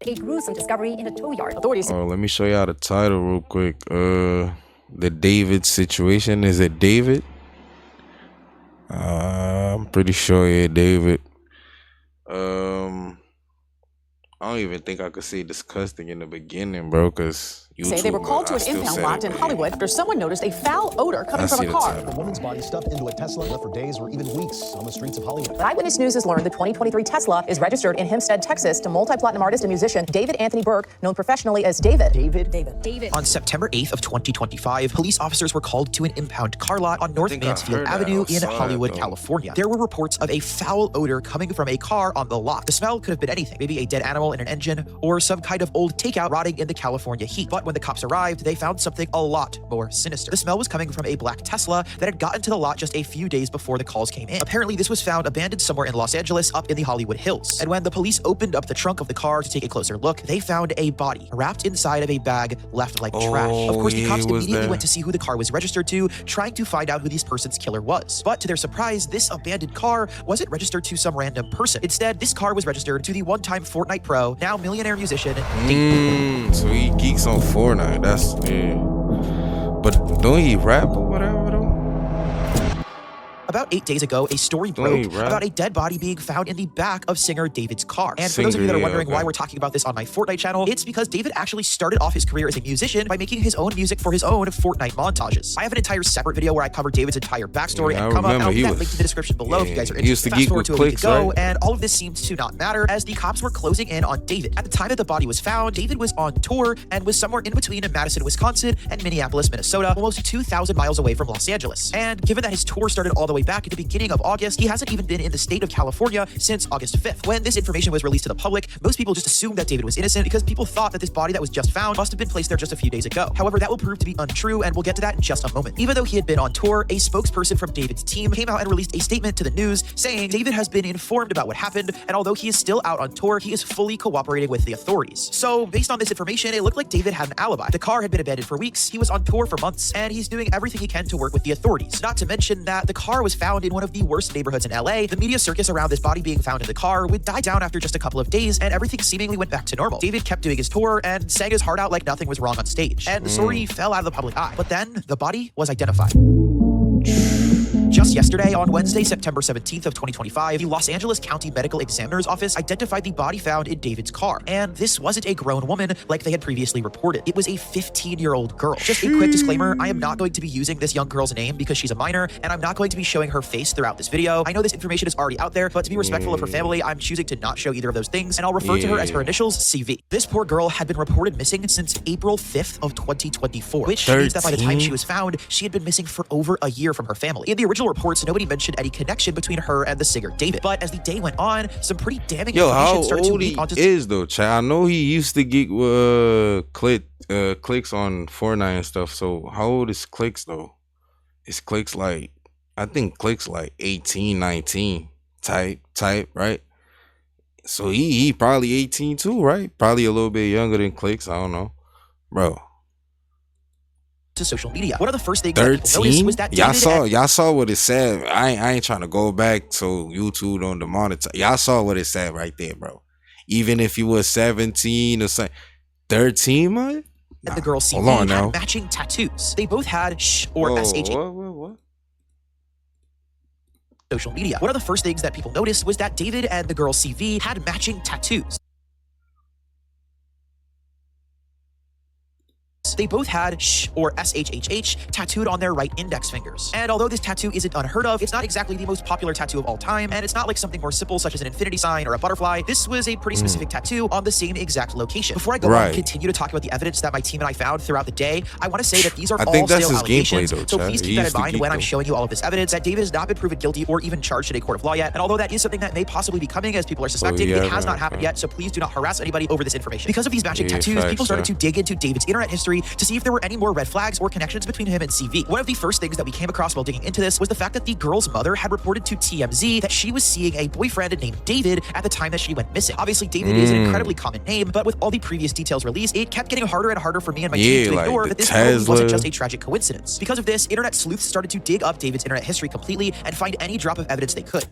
a gruesome discovery in a tow yard. Authorities. Oh, let me show y'all the title real quick. The David situation. Is it David? I'm pretty sure yeah, David. I don't even think I could say disgusting in the beginning, bro, because say they were called to an impound lot in Hollywood after someone noticed a foul odor coming from a car. A woman's body stuffed into a Tesla left for days or even weeks on the streets of Hollywood. But Eyewitness News has learned the 2023 Tesla is registered in Hempstead, Texas to multi-platinum artist and musician David Anthony Burke, known professionally as David. David. On September 8th of 2025, police officers were called to an impound car lot on North Mansfield Avenue in Hollywood, California. There were reports of a foul odor coming from a car on the lot. The smell could have been anything, maybe a dead animal in an engine or some kind of old takeout rotting in the California heat. But when the cops arrived, they found something a lot more sinister. The smell was coming from a black Tesla that had gotten to the lot just a few days before the calls came in. Apparently, this was found abandoned somewhere in Los Angeles up in the Hollywood Hills. And when the police opened up the trunk of the car to take a closer look, they found a body wrapped inside of a bag left like trash. Of course, the cops immediately went to see who the car was registered to, trying to find out who this person's killer was. But to their surprise, this abandoned car wasn't registered to some random person. Instead, this car was registered to the one-time Fortnite pro, now millionaire musician, so he geeks on Fortnite. That's but don't he rap or whatever though? About 8 days ago, a story broke about a dead body being found in the back of singer David's car. And for those of you that are wondering why we're talking about this on my Fortnite channel, it's because David actually started off his career as a musician by making his own music for his own Fortnite montages. I have an entire separate video where I cover David's entire backstory and come up, and I'll leave that link in the description below if you guys are interested. Fast forward to a week ago, and all of this seems to not matter as the cops were closing in on David. At the time that the body was found, David was on tour and was somewhere in between Madison, Wisconsin and Minneapolis, Minnesota, almost 2,000 miles away from Los Angeles. And given that his tour started all the way back at the beginning of August, he hasn't even been in the state of California since August 5th. When this information was released to the public, most people just assumed that David was innocent because people thought that this body that was just found must have been placed there just a few days ago. However, that will prove to be untrue, and we'll get to that in just a moment. Even though he had been on tour, a spokesperson from David's team came out and released a statement to the news saying David has been informed about what happened, and although he is still out on tour, he is fully cooperating with the authorities. So based on this information, it looked like David had an alibi. The car had been abandoned for weeks, he was on tour for months, and he's doing everything he can to work with the authorities. Not to mention that the car was found in one of the worst neighborhoods in LA. The media circus around this body being found in the car would die down after just a couple of days, and everything seemingly went back to normal. David kept doing his tour and sang his heart out like nothing was wrong on stage, and the story fell out of the public eye. But then the body was identified. Just yesterday, on Wednesday, September 17th of 2025, the Los Angeles County Medical Examiner's Office identified the body found in David's car. And this wasn't a grown woman like they had previously reported. It was a 15-year-old girl. Just a quick disclaimer, I am not going to be using this young girl's name because she's a minor, and I'm not going to be showing her face throughout this video. I know this information is already out there, but to be respectful of her family, I'm choosing to not show either of those things, and I'll refer to her as her initials, CV. This poor girl had been reported missing since April 5th of 2024, which means that by the time she was found, she had been missing for over a year from her family. In the original reports, nobody mentioned any connection between her and the singer David. But as the day went on, some pretty damning information started to leak onto... is though, Chad? I know he used to get clicks on Fortnite and stuff. So how old is Clicks though? Is Clicks like, I think Clicks like 18, 19 type, right? So he probably 18 too, right? Probably a little bit younger than Clicks. I don't know, bro. To social media. One of the first things that people noticed was that y'all saw what it said. I ain't trying to go back so YouTube don't demonetize. Y'all saw what it said right there, bro. Even if you was 17 or something, 13, man. And the girl CV had matching tattoos. They both had SH or SH. What? Social media. One of the first things that people noticed was that David and the girl CV had matching tattoos. They both had SH or SHHH tattooed on their right index fingers. And although this tattoo isn't unheard of, it's not exactly the most popular tattoo of all time, and it's not like something more simple such as an infinity sign or a butterfly. This was a pretty specific tattoo on the same exact location. Before I go on and continue to talk about the evidence that my team and I found throughout the day, I want to say that these are all still allegations, so please keep that in mind when I'm showing you all of this evidence, that David has not been proven guilty or even charged in a court of law yet. And although that is something that may possibly be coming as people are suspecting, it has not happened yet, so please do not harass anybody over this information. Because of these matching tattoos, people started to dig into David's internet history to see if there were any more red flags or connections between him and CV. One of the first things that we came across while digging into this was the fact that the girl's mother had reported to TMZ that she was seeing a boyfriend named David at the time that she went missing. Obviously, David is an incredibly common name, but with all the previous details released, it kept getting harder and harder for me and my team to ignore that this wasn't just a tragic coincidence. Because of this, internet sleuths started to dig up David's internet history completely and find any drop of evidence they could.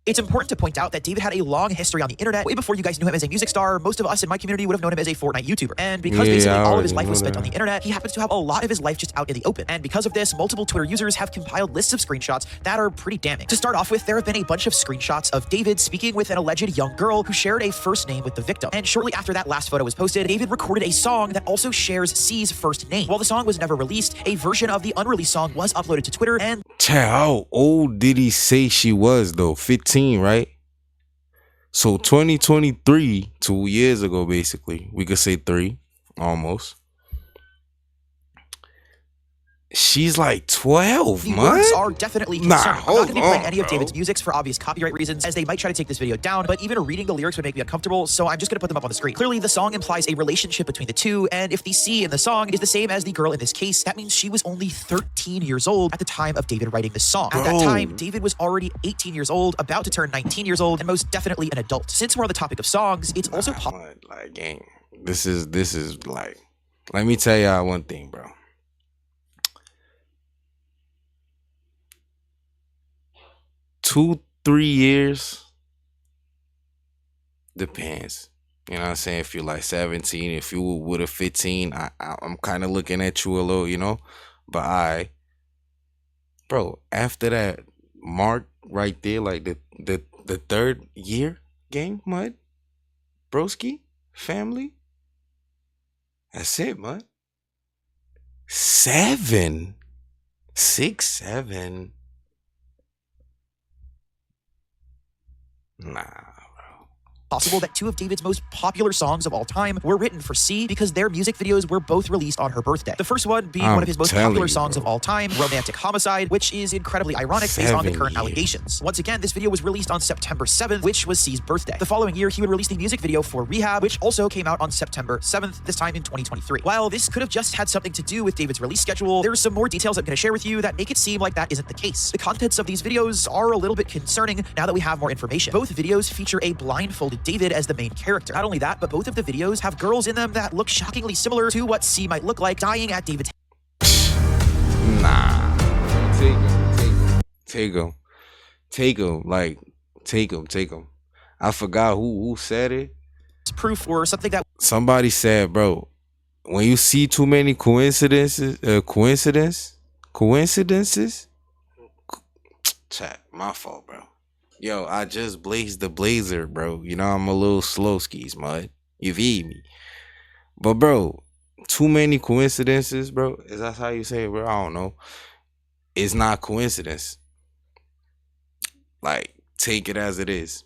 It's important to point out that David had a long history on the internet. Way before you guys knew him as a music star, most of us in my community would have known him as a Fortnite YouTuber. And because basically all of his life was spent on the internet, he happens to have a lot of his life just out in the open. And because of this, multiple Twitter users have compiled lists of screenshots that are pretty damning. To start off with, there have been a bunch of screenshots of David speaking with an alleged young girl who shared a first name with the victim. And shortly after that last photo was posted, David recorded a song that also shares C's first name. While the song was never released, a version of the unreleased song was uploaded to Twitter. And how old did he say she was though? 15, right? So 2023, 2 years ago, basically, we could say 3, almost. She's like 12, the man. words are definitely concerning. I'm not going to be playing any of bro. David's music for obvious copyright reasons, as they might try to take this video down, but even reading the lyrics would make me uncomfortable, so I'm just going to put them up on the screen. Clearly, the song implies a relationship between the two, and if the C in the song is the same as the girl in this case, that means she was only 13 years old at the time of David writing this song. At that time, David was already 18 years old, about to turn 19 years old, and most definitely an adult. Since we're on the topic of songs, it's also like, gang, this is like, let me tell y'all one thing, bro. 2-3 years depends. You know what I'm saying? If you're like 17, if you would have 15, I'm kind of looking at you a little, you know. But bro, after that mark right there, like the third year game, mud, broski, family. That's it, mud. 7, 6, 7. Nah, possible that 2 of David's most popular songs of all time were written for C because their music videos were both released on her birthday. The first one being one of his most popular songs of all time, Romantic Homicide, which is incredibly ironic based on the current allegations. Once again, this video was released on September 7th, which was C's birthday. The following year, he would release the music video for Rehab, which also came out on September 7th, this time in 2023. While this could have just had something to do with David's release schedule, there's some more details I'm going to share with you that make it seem like that isn't the case. The contents of these videos are a little bit concerning now that we have more information. Both videos feature a blindfolded David as the main character. Not only that, but both of the videos have girls in them that look shockingly similar to what C might look like dying at David's. Nah. Take him. I forgot who said it. Proof or something that somebody said, bro, when you see too many coincidences, chat, my fault, bro. Yo, I just blazed the blazer, bro. You know, I'm a little slow skis, mud. You feel me? But, bro, too many coincidences, bro. Is that how you say it, bro? I don't know. It's not coincidence. Like, take it as it is.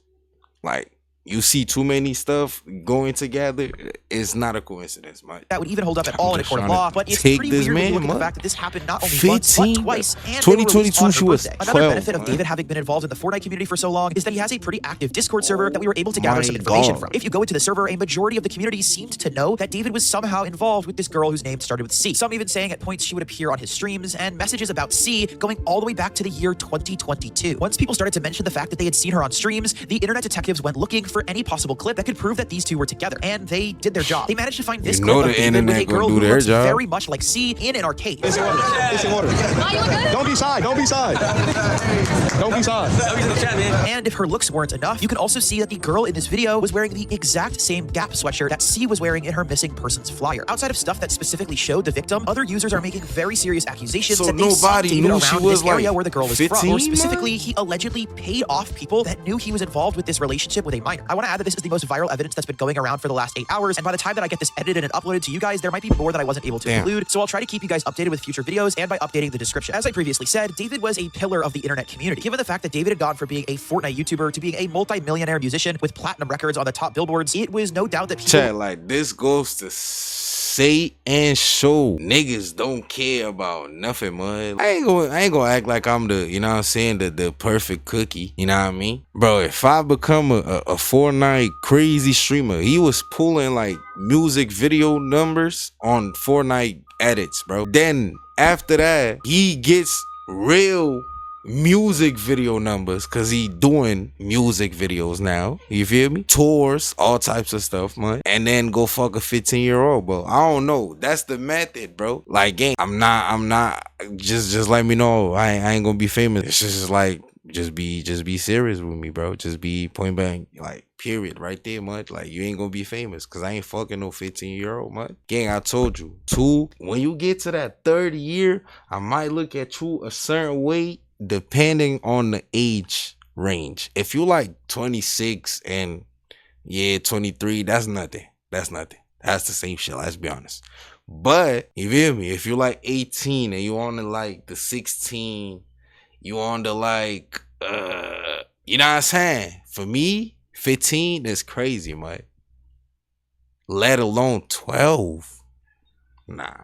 Like, you see too many stuff going together, it's not a coincidence, man. That would even hold up at all in a court of law, but it's pretty weird when you look at the fact that this happened not only once, but twice, and 2022 she was 12. Another benefit of David having been involved in the Fortnite community for so long is that he has a pretty active Discord server that we were able to gather some information from. If you go into the server, a majority of the community seemed to know that David was somehow involved with this girl whose name started with C. Some even saying at points she would appear on his streams, and messages about C going all the way back to the year 2022. Once people started to mention the fact that they had seen her on streams, the internet detectives went looking for any possible clip that could prove that these two were together, and they did their job. They managed to find this clip of David with a girl who looks very much like C in an arcade. It's in order. It's in order. Don't be shy. Don't be shy. Don't be shy. And if her looks weren't enough, you can also see that the girl in this video was wearing the exact same Gap sweatshirt that C was wearing in her missing persons flyer. Outside of stuff that specifically showed the victim, other users are making very serious accusations that they saw David around this area where the girl was 15, from, or specifically, he allegedly paid off people that knew he was involved with this relationship with a minor. I want to add that this is the most viral evidence that's been going around for the last 8 hours, and by the time that I get this edited and uploaded to you guys, there might be more that I wasn't able to include, so I'll try to keep you guys updated with future videos and by updating the description. As I previously said, David was a pillar of the internet community. Given the fact that David had gone from being a Fortnite YouTuber to being a multi-millionaire musician with platinum records on the top billboards, it was no doubt that people— Chat, like, this goes to say and show niggas don't care about nothing, man. I ain't gonna act like I'm the, you know what I'm saying, the perfect cookie, you know what I mean? Bro, if I become a Fortnite crazy streamer, he was pulling like music video numbers on Fortnite edits, bro. Then after that, he gets real music video numbers because he doing music videos now, you feel me? Tours, all types of stuff, man. And then go fuck a 15-year-old, bro. I don't know, that's the method, bro. Like, gang, I'm not just let me know I ain't gonna be famous. It's just like, just be serious with me, bro. Just be point blank, like, period, right there, mud. Like, you ain't gonna be famous, cause I ain't fucking no 15-year-old, mud. Gang, I told you. 2, when you get to that 3rd year, I might look at you a certain way, depending on the age range. If you like 26 and 23, that's nothing. That's nothing. That's the same shit. Let's be honest. But you feel me? If you like 18 and you on the like the 16. You on the like, you know what I'm saying? For me, 15 is crazy, man. Let alone 12. Nah.